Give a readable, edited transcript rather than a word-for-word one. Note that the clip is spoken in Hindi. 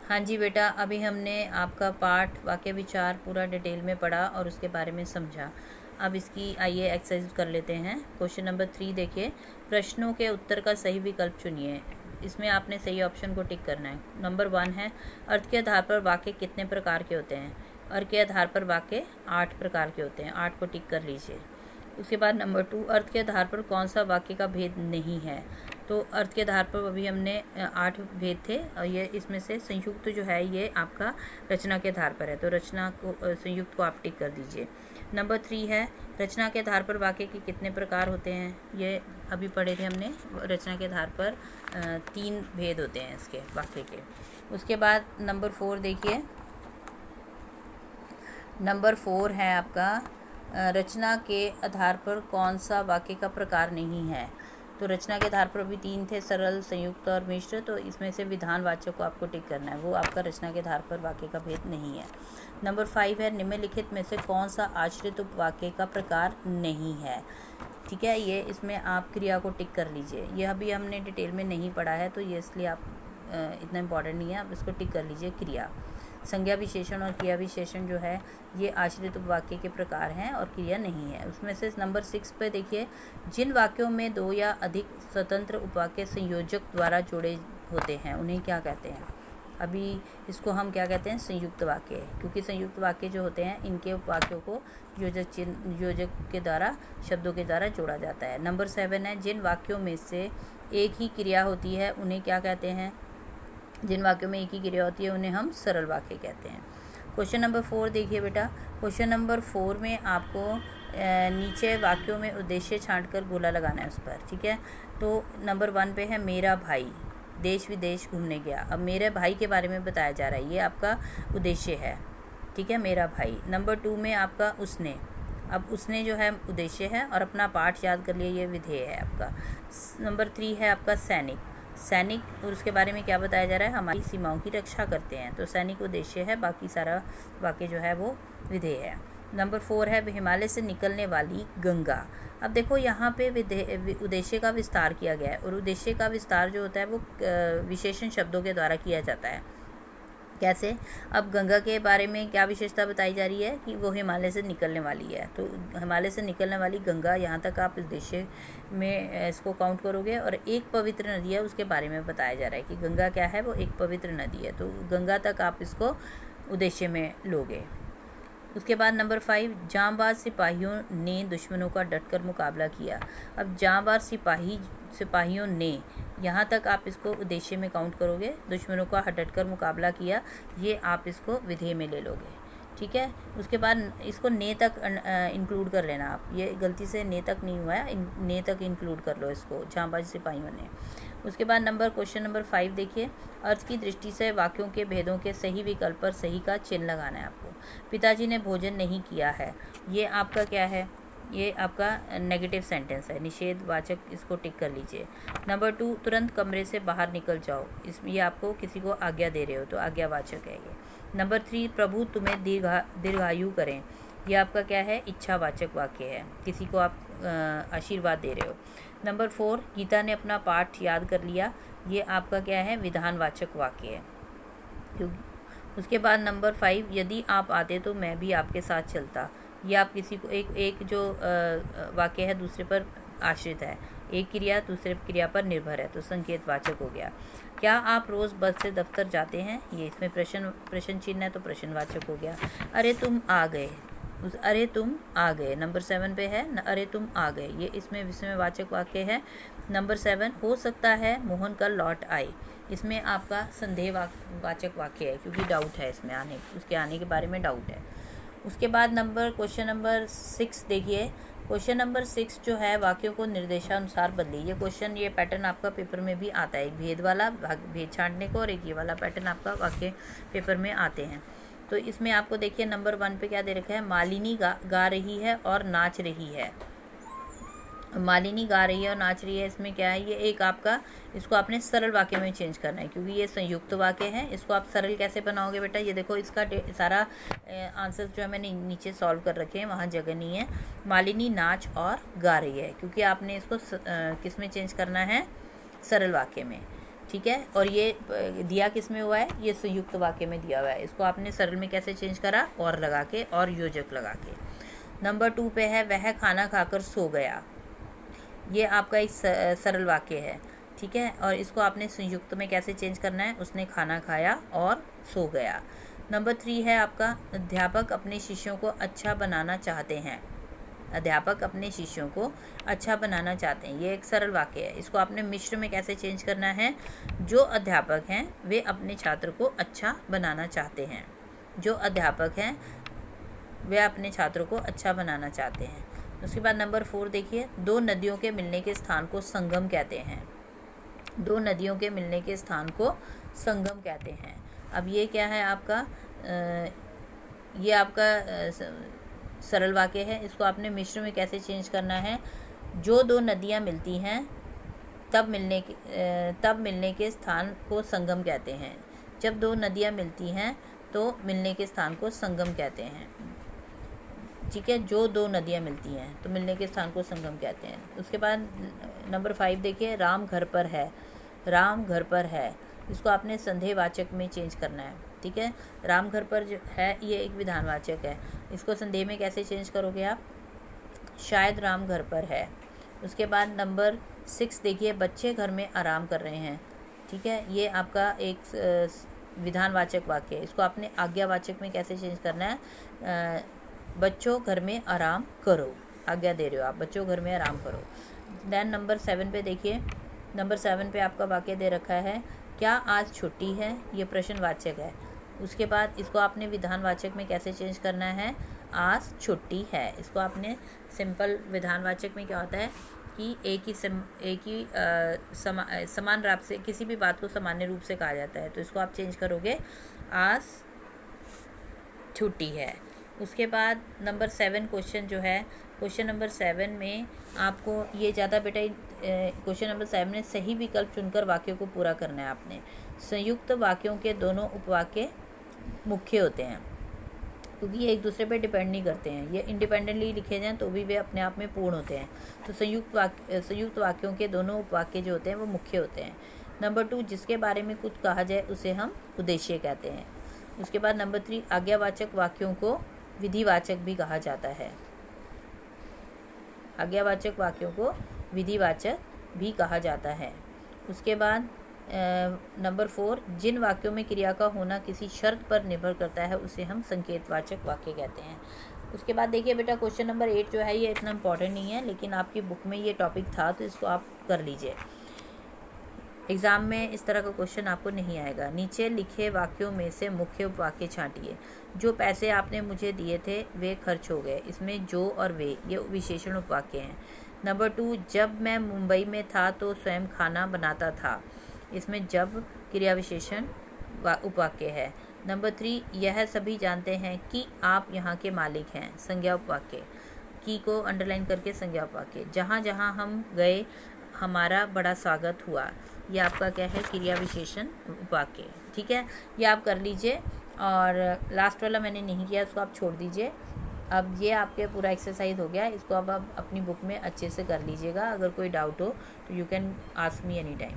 हाँ जी बेटा, अभी हमने आपका पाठ वाक्य विचार पूरा डिटेल में पढ़ा और उसके बारे में समझा। अब इसकी आइए एक्सरसाइज कर लेते हैं। क्वेश्चन नंबर 3 देखिए, प्रश्नों के उत्तर का सही विकल्प चुनिए। इसमें आपने सही ऑप्शन को टिक करना है। नंबर 1 है, अर्थ के आधार पर वाक्य कितने प्रकार के होते हैं? अर्थ के आधार पर वाक्य 8 प्रकार के होते हैं, 8 को टिक कर लीजिए। उसके बाद नंबर 2, अर्थ के आधार पर कौन सा वाक्य का भेद नहीं है? तो अर्थ के आधार पर अभी हमने 8 भेद थे और ये इसमें से संयुक्त जो है ये आपका रचना के आधार पर है, तो रचना को संयुक्त को आप टिक कर दीजिए। नंबर 3 है, रचना के आधार पर वाक्य के कितने प्रकार होते हैं? ये अभी पढ़े थे हमने, रचना के आधार पर 3 भेद होते हैं इसके वाक्य के। उसके बाद नंबर 4 देखिए, नंबर 4 है आपका रचना के आधार पर कौन सा वाक्य का प्रकार नहीं है? तो रचना के आधार पर अभी 3 थे, सरल, संयुक्त और मिश्र। तो इसमें से विधानवाचक को आपको टिक करना है, वो आपका रचना के आधार पर वाक्य का भेद नहीं है। नंबर 5 है, निम्नलिखित में से कौन सा आश्रित उपवाक्य का प्रकार नहीं है? ठीक है, ये इसमें आप क्रिया को टिक कर लीजिए। यह अभी हमने डिटेल में नहीं पढ़ा है, तो ये इसलिए आप इतना इम्पॉर्टेंट नहीं है, आप इसको टिक कर लीजिए। क्रिया, संज्ञा विशेषण और क्रिया विशेषण जो है ये आश्रित उपवाक्य के प्रकार हैं और क्रिया नहीं है। उसमें से नंबर 6 पे देखिए, जिन वाक्यों में 2 या अधिक स्वतंत्र उपवाक्य संयोजक द्वारा जोड़े होते हैं उन्हें क्या कहते हैं? अभी इसको हम क्या कहते हैं? संयुक्त वाक्य, क्योंकि संयुक्त वाक्य जो होते हैं इनके उपवाक्यों को योजक के द्वारा, शब्दों के द्वारा जोड़ा जाता है। नंबर 7 है, जिन वाक्यों में से एक ही क्रिया होती है उन्हें क्या कहते हैं? जिन वाक्यों में एक ही क्रिया होती है उन्हें हम सरल वाक्य कहते हैं। क्वेश्चन नंबर 4 देखिए बेटा, क्वेश्चन नंबर 4 में आपको नीचे वाक्यों में उद्देश्य छांटकर गोला लगाना है उस पर। ठीक है, तो नंबर 1 पे है, मेरा भाई देश विदेश घूमने गया। अब मेरे भाई के बारे में बताया जा रहा है, ये आपका उद्देश्य है। ठीक है, मेरा भाई। नंबर 2 में आपका उसने, अब उसने जो है उद्देश्य है और अपना पाठ याद कर लिए, ये विधेय है आपका। नंबर 3 है आपका सैनिक, सैनिक और उसके बारे में क्या बताया जा रहा है? हमारी सीमाओं की रक्षा करते हैं, तो सैनिक उद्देश्य है, बाकी सारा वाक्य जो है वो विधेय है। नंबर 4 है, हिमालय से निकलने वाली गंगा। अब देखो यहाँ पे उद्देश्य का विस्तार किया गया है, और उद्देश्य का विस्तार जो होता है वो विशेषण शब्दों के द्वारा किया जाता है। कैसे? अब गंगा के बारे में क्या विशेषता बताई जा रही है कि वो हिमालय से निकलने वाली है, तो हिमालय से निकलने वाली गंगा, यहाँ तक आप उद्देश्य में इसको काउंट करोगे। और एक पवित्र नदी है उसके बारे में बताया जा रहा है कि गंगा क्या है? वो एक पवित्र नदी है, तो गंगा तक आप इसको उद्देश्य में लोगे। उसके बाद नंबर 5, जांबाज सिपाहियों ने दुश्मनों का डटकर मुकाबला किया। अब जांबाज सिपाहियों ने, यहाँ तक आप इसको उद्देश्य में काउंट करोगे। दुश्मनों का डटकर मुकाबला किया, ये आप इसको विधेय में ले लोगे। ठीक है, उसके बाद इसको ने तक इंक्लूड कर लेना आप, ये गलती से ने तक नहीं हुआ है, ने तक इंक्लूड कर लो इसको, जांबाज सिपाहियों ने। उसके बाद क्वेश्चन नंबर 5 देखिए, अर्थ की दृष्टि से वाक्यों के भेदों के सही विकल्प पर सही का चिन्ह लगाना है आपको। पिताजी ने भोजन नहीं किया है, ये आपका क्या है? ये आपका नेगेटिव सेंटेंस है, निषेधवाचक, इसको टिक कर लीजिए। नंबर 2, तुरंत कमरे से बाहर निकल जाओ, ये आपको किसी को आज्ञा दे रहे हो, तो आज्ञावाचक है ये। नंबर 3, प्रभु तुम्हें दीर्घायु करें, ये आपका क्या है? इच्छावाचक वाक्य है, किसी को आप आशीर्वाद दे रहे हो। नंबर 4, गीता ने अपना पाठ याद कर लिया, ये आपका क्या है? विधानवाचक वाक्य है। उसके बाद नंबर 5, यदि आप आते तो मैं भी आपके साथ चलता, ये आप किसी को एक जो वाक्य है दूसरे पर आश्रित है, एक क्रिया दूसरे क्रिया पर निर्भर है, तो संकेतवाचक हो गया। क्या आप रोज़ बस से दफ्तर जाते हैं, ये इसमें प्रश्न चिन्ह है, तो प्रश्नवाचक हो गया। अरे तुम आ गए, अरे तुम आ गए, नंबर 7 पे है, अरे तुम आ गए, ये इसमें विस्मयवाचक वाक्य है। नंबर 7, हो सकता है मोहन कल लौट आए, इसमें आपका संदेहवाचक वाक्य है, क्योंकि डाउट है इसमें, उसके आने के बारे में डाउट है। उसके बाद क्वेश्चन नंबर 6 देखिए, क्वेश्चन नंबर 6 जो है, वाक्यों को निर्देशानुसार बदलिए। ये क्वेश्चन, ये पैटर्न आपका पेपर में भी आता है, एक भेद वाला, भेद छांटने को, और एक ये वाला पैटर्न आपका वाक्य पेपर में आते हैं। तो इसमें आपको देखिए नंबर 1 पे क्या दे रखा है? मालिनी गा रही है और नाच रही है। मालिनी गा रही है और नाच रही है, इसमें क्या है? ये एक आपका, इसको आपने सरल वाक्य में चेंज करना है, क्योंकि ये संयुक्त वाक्य है। इसको आप सरल कैसे बनाओगे बेटा? ये देखो, इसका सारा आंसर जो है मैंने नीचे सॉल्व कर रखे हैं, वहाँ जगह नहीं है। मालिनी नाच और गा रही है, क्योंकि आपने इसको किस में चेंज करना है? सरल वाक्य में। ठीक है। और ये दिया किस में हुआ है, ये संयुक्त वाक्य में दिया हुआ है। इसको आपने सरल में कैसे चेंज करा, और लगा के, और योजक लगा के। नंबर 2 पे है वह खाना खाकर सो गया। ये आपका एक सरल वाक्य है, ठीक है। और इसको आपने संयुक्त में कैसे चेंज करना है, उसने खाना खाया और सो गया। नंबर 3 है आपका अध्यापक अपने शिष्यों को अच्छा बनाना चाहते हैं। अध्यापक अपने शिष्यों को अच्छा बनाना चाहते हैं, ये एक सरल वाक्य है। इसको आपने मिश्र में कैसे चेंज करना है, जो अध्यापक हैं वे अपने छात्र को अच्छा बनाना चाहते हैं। जो अध्यापक हैं वे अपने छात्रों को अच्छा बनाना चाहते हैं। उसके बाद नंबर 4 देखिए, दो नदियों के मिलने के स्थान को संगम कहते हैं। दो नदियों के मिलने के स्थान को संगम कहते हैं। अब ये क्या है आपका, ये आपका सरल वाक्य है। इसको आपने मिश्र में कैसे चेंज करना है, जो दो नदियाँ मिलती हैं तब मिलने के स्थान को संगम कहते हैं। जब दो नदियाँ मिलती हैं तो मिलने के स्थान को संगम कहते हैं, ठीक है। जो दो नदियाँ मिलती हैं तो मिलने के स्थान को संगम कहते हैं। उसके बाद नंबर 5 देखिए, राम घर पर है। राम घर पर है, इसको आपने संदेहवाचक में चेंज करना है, ठीक है। राम घर पर जो है ये एक विधानवाचक है, इसको संदेह में कैसे चेंज करोगे आप, शायद राम घर पर है। उसके बाद नंबर 6 देखिए, बच्चे घर में आराम कर रहे हैं, ठीक है। ये आपका एक विधानवाचक वाक्य है। इसको आपने आज्ञावाचक में कैसे चेंज करना है, बच्चों घर में आराम करो, आज्ञा दे रहे हो आप, बच्चों घर में आराम करो। देन नंबर 7 पे देखिए, नंबर 7 पे आपका वाक्य दे रखा है, क्या आज छुट्टी है, ये प्रश्नवाचक है। उसके बाद इसको आपने विधानवाचक में कैसे चेंज करना है, आज छुट्टी है। इसको आपने सिंपल विधानवाचक में क्या होता है कि एक ही समान रूप से किसी भी बात को सामान्य रूप से कहा जाता है, तो इसको आप चेंज करोगे, आज छुट्टी है। उसके बाद नंबर 7 क्वेश्चन जो है, क्वेश्चन नंबर 7 में आपको ये ज़्यादा बेटा क्वेश्चन नंबर 7 में सही विकल्प चुनकर वाक्यों को पूरा करना है आपने। संयुक्त वाक्यों के दोनों उपवाक्य मुख्य होते हैं, क्योंकि ये एक दूसरे पे डिपेंड नहीं करते हैं। ये इंडिपेंडेंटली लिखे जाएँ तो भी वे अपने आप में पूर्ण होते हैं। तो संयुक्त वाक्यों के दोनों उपवाक्य जो होते हैं वो मुख्य होते हैं। नंबर 2, जिसके बारे में कुछ कहा जाए उसे हम उद्देश्य कहते हैं। उसके बाद नंबर 3, आज्ञावाचक वाक्यों को विधिवाचक भी कहा जाता है। आज्ञावाचक वाक्यों को विधिवाचक भी कहा जाता है। उसके बाद नंबर 4, जिन वाक्यों में क्रिया का होना किसी शर्त पर निर्भर करता है उसे हम संकेतवाचक वाक्य कहते हैं। उसके बाद देखिए बेटा, क्वेश्चन नंबर 8 जो है ये इतना इम्पॉर्टेंट नहीं है, लेकिन आपकी बुक में ये टॉपिक था तो इसको आप कर लीजिए। एग्ज़ाम में इस तरह का क्वेश्चन आपको नहीं आएगा। नीचे लिखे वाक्यों में से मुख्य उपवाक्य छांटिए। जो पैसे आपने मुझे दिए थे वे खर्च हो गए, इसमें जो और वे ये विशेषण उपवाक्य हैं। नंबर 2, जब मैं मुंबई में था तो स्वयं खाना बनाता था, इसमें जब क्रिया विशेषण उपवाक्य है। नंबर 3, यह सभी जानते हैं कि आप यहाँ के मालिक हैं, संज्ञा उपवाक्य। की को अंडरलाइन करके संज्ञा उपवाक्य। जहाँ जहाँ हम गए हमारा बड़ा स्वागत हुआ, ये आपका क्या है, क्रिया विशेषण उपवाक्य, ठीक है। ये आप कर लीजिए। और लास्ट वाला मैंने नहीं किया, इसको आप छोड़ दीजिए। अब ये आपके पूरा एक्सरसाइज हो गया, इसको अब आप अपनी बुक में अच्छे से कर लीजिएगा। अगर कोई डाउट हो तो you can ask me any time.